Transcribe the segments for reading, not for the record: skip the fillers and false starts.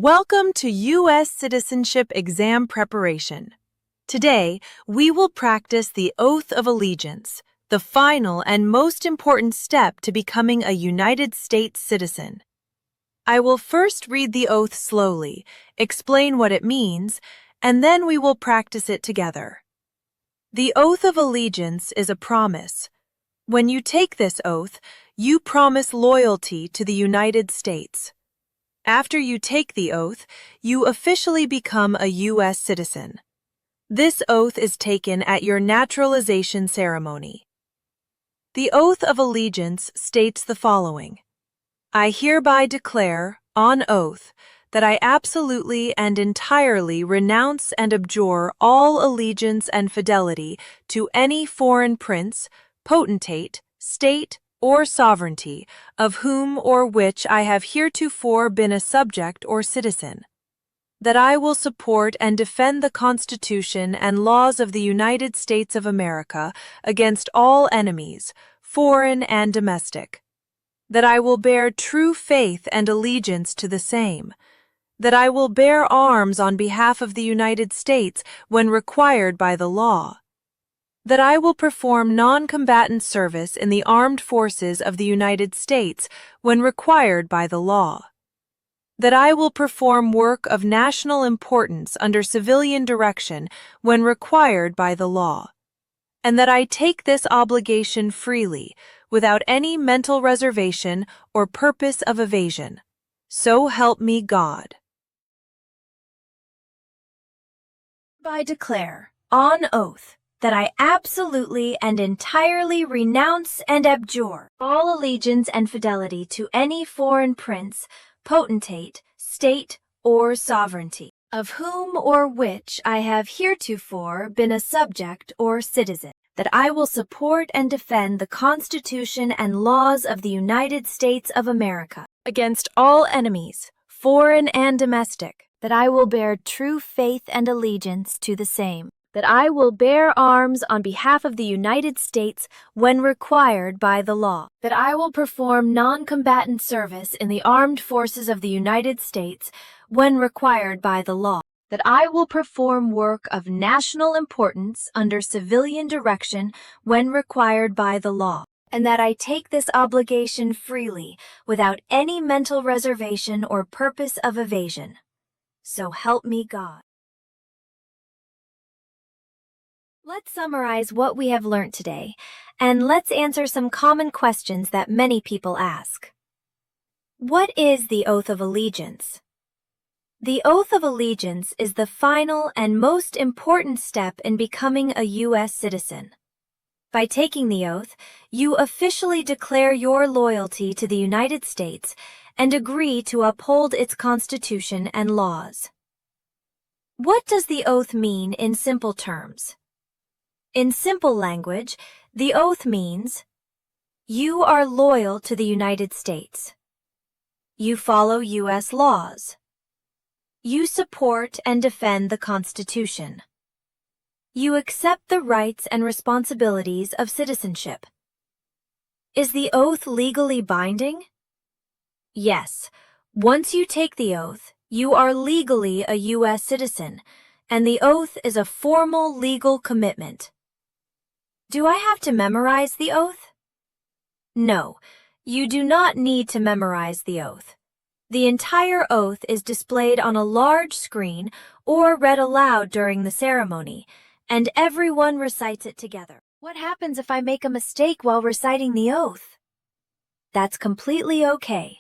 Welcome to U.S. Citizenship Exam Preparation. Today, we will practice the Oath of Allegiance, the final and most important step to becoming a United States citizen. I will first read the oath slowly, explain what it means, and then we will practice it together. The Oath of Allegiance is a promise. When you take this oath, you promise loyalty to the United States. After you take the oath, you officially become a U.S. citizen. This oath is taken at your naturalization ceremony. The Oath of Allegiance states the following: I hereby declare, on oath, that I absolutely and entirely renounce and abjure all allegiance and fidelity to any foreign prince, potentate, state, or sovereignty, of whom or which I have heretofore been a subject or citizen. That I will support and defend the Constitution and laws of the United States of America against all enemies, foreign and domestic. That I will bear true faith and allegiance to the same. That I will bear arms on behalf of the United States when required by the law. That I will perform non-combatant service in the armed forces of the United States when required by the law. That I will perform work of national importance under civilian direction when required by the law. And that I take this obligation freely, without any mental reservation or purpose of evasion. So help me God. I declare, on oath, that I absolutely and entirely renounce and abjure all allegiance and fidelity to any foreign prince, potentate, state, or sovereignty, of whom or which I have heretofore been a subject or citizen. That I will support and defend the Constitution and laws of the United States of America against all enemies, foreign and domestic. That I will bear true faith and allegiance to the same. That I will bear arms on behalf of the United States when required by the law. That I will perform non-combatant service in the armed forces of the United States when required by the law. That I will perform work of national importance under civilian direction when required by the law. And that I take this obligation freely, without any mental reservation or purpose of evasion. So help me God. Let's summarize what we have learned today, and let's answer some common questions that many people ask. What is the Oath of Allegiance? The Oath of Allegiance is the final and most important step in becoming a U.S. citizen. By taking the oath, you officially declare your loyalty to the United States and agree to uphold its Constitution and laws. What does the oath mean in simple terms? In simple language, the oath means you are loyal to the United States. You follow U.S. laws. You support and defend the Constitution. You accept the rights and responsibilities of citizenship. Is the oath legally binding? Yes. Once you take the oath, you are legally a U.S. citizen, and the oath is a formal legal commitment. Do I have to memorize the oath? No, you do not need to memorize the oath. The entire oath is displayed on a large screen or read aloud during the ceremony, and everyone recites it together. What happens if I make a mistake while reciting the oath? That's completely okay.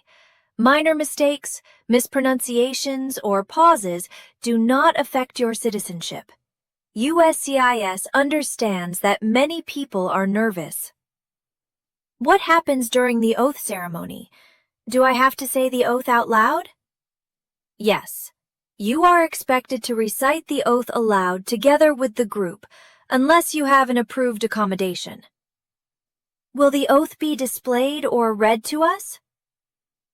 Minor mistakes, mispronunciations, or pauses do not affect your citizenship. USCIS understands that many people are nervous. What happens during the oath ceremony? Do I have to say the oath out loud? Yes. You are expected to recite the oath aloud together with the group, unless you have an approved accommodation. Will the oath be displayed or read to us?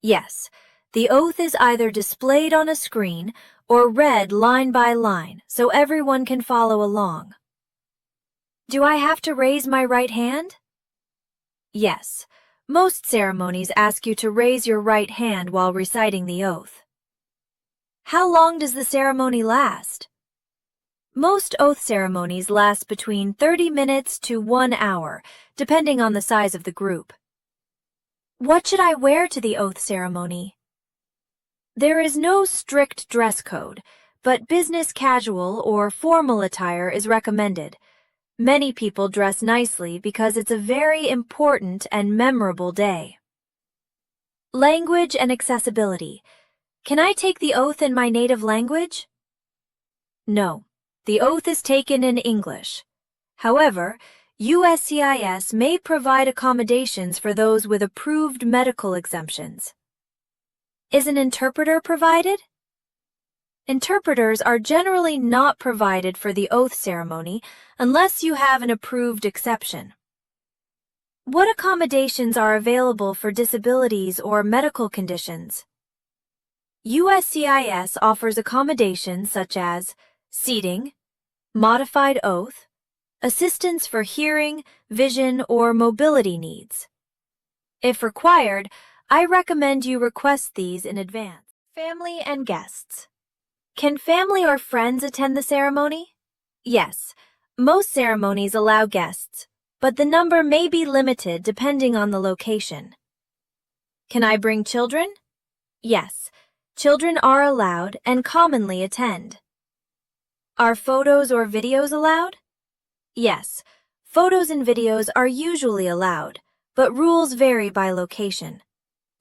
Yes. The oath is either displayed on a screen or read line by line so everyone can follow along. Do I have to raise my right hand? Yes. Most ceremonies ask you to raise your right hand while reciting the oath. How long does the ceremony last? Most oath ceremonies last between 30 minutes to 1 hour, depending on the size of the group. What should I wear to the oath ceremony? There is no strict dress code, but business casual or formal attire is recommended. Many people dress nicely because it's a very important and memorable day. Language and accessibility. Can I take the oath in my native language? No. The oath is taken in English. However, USCIS may provide accommodations for those with approved medical exemptions. Is an interpreter provided? Interpreters are generally not provided for the oath ceremony unless you have an approved exception. What accommodations are available for disabilities or medical conditions? USCIS offers accommodations such as seating, modified oath, assistance for hearing, vision, or mobility needs. If required, I recommend you request these in advance. Family and guests. Can family or friends attend the ceremony? Yes, most ceremonies allow guests, but the number may be limited depending on the location. Can I bring children? Yes, children are allowed and commonly attend. Are photos or videos allowed? Yes, photos and videos are usually allowed, but rules vary by location.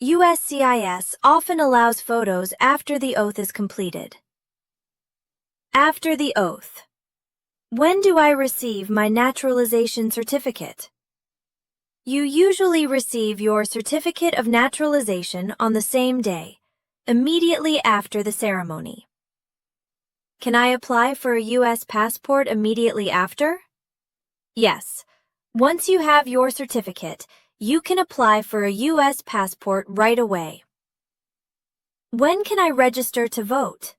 USCIS often allows photos after the oath is completed. After the oath. When do I receive my naturalization certificate? You usually receive your certificate of naturalization on the same day, immediately after the ceremony. Can I apply for a U.S. passport immediately after? Yes. Once you have your certificate, you can apply for a U.S. passport right away. When can I register to vote?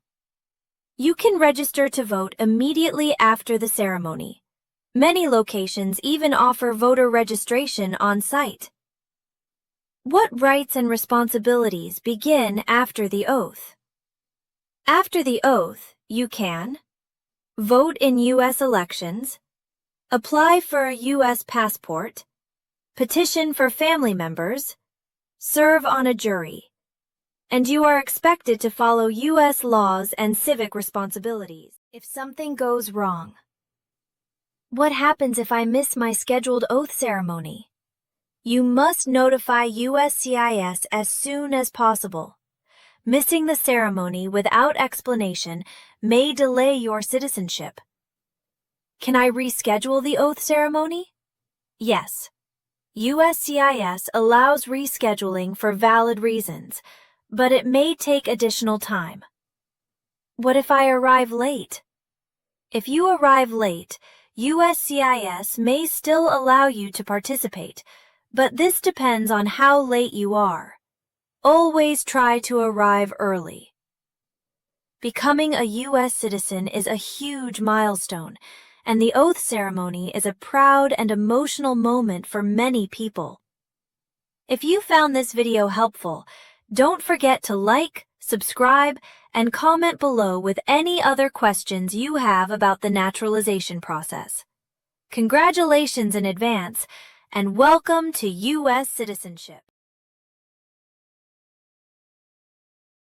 You can register to vote immediately after the ceremony. Many locations even offer voter registration on site. What rights and responsibilities begin after the oath? After the oath, you can vote in U.S. elections, apply for a U.S. passport, petition for family members, serve on a jury, and you are expected to follow U.S. laws and civic responsibilities. If something goes wrong. What happens if I miss my scheduled oath ceremony? You must notify USCIS as soon as possible. Missing the ceremony without explanation may delay your citizenship. Can I reschedule the oath ceremony? Yes. USCIS allows rescheduling for valid reasons, but it may take additional time. What if I arrive late? If you arrive late, USCIS may still allow you to participate, but this depends on how late you are. Always try to arrive early. Becoming a U.S. citizen is a huge milestone, and the oath ceremony is a proud and emotional moment for many people. If you found this video helpful, don't forget to like, subscribe, and comment below with any other questions you have about the naturalization process. Congratulations in advance, and welcome to U.S. citizenship.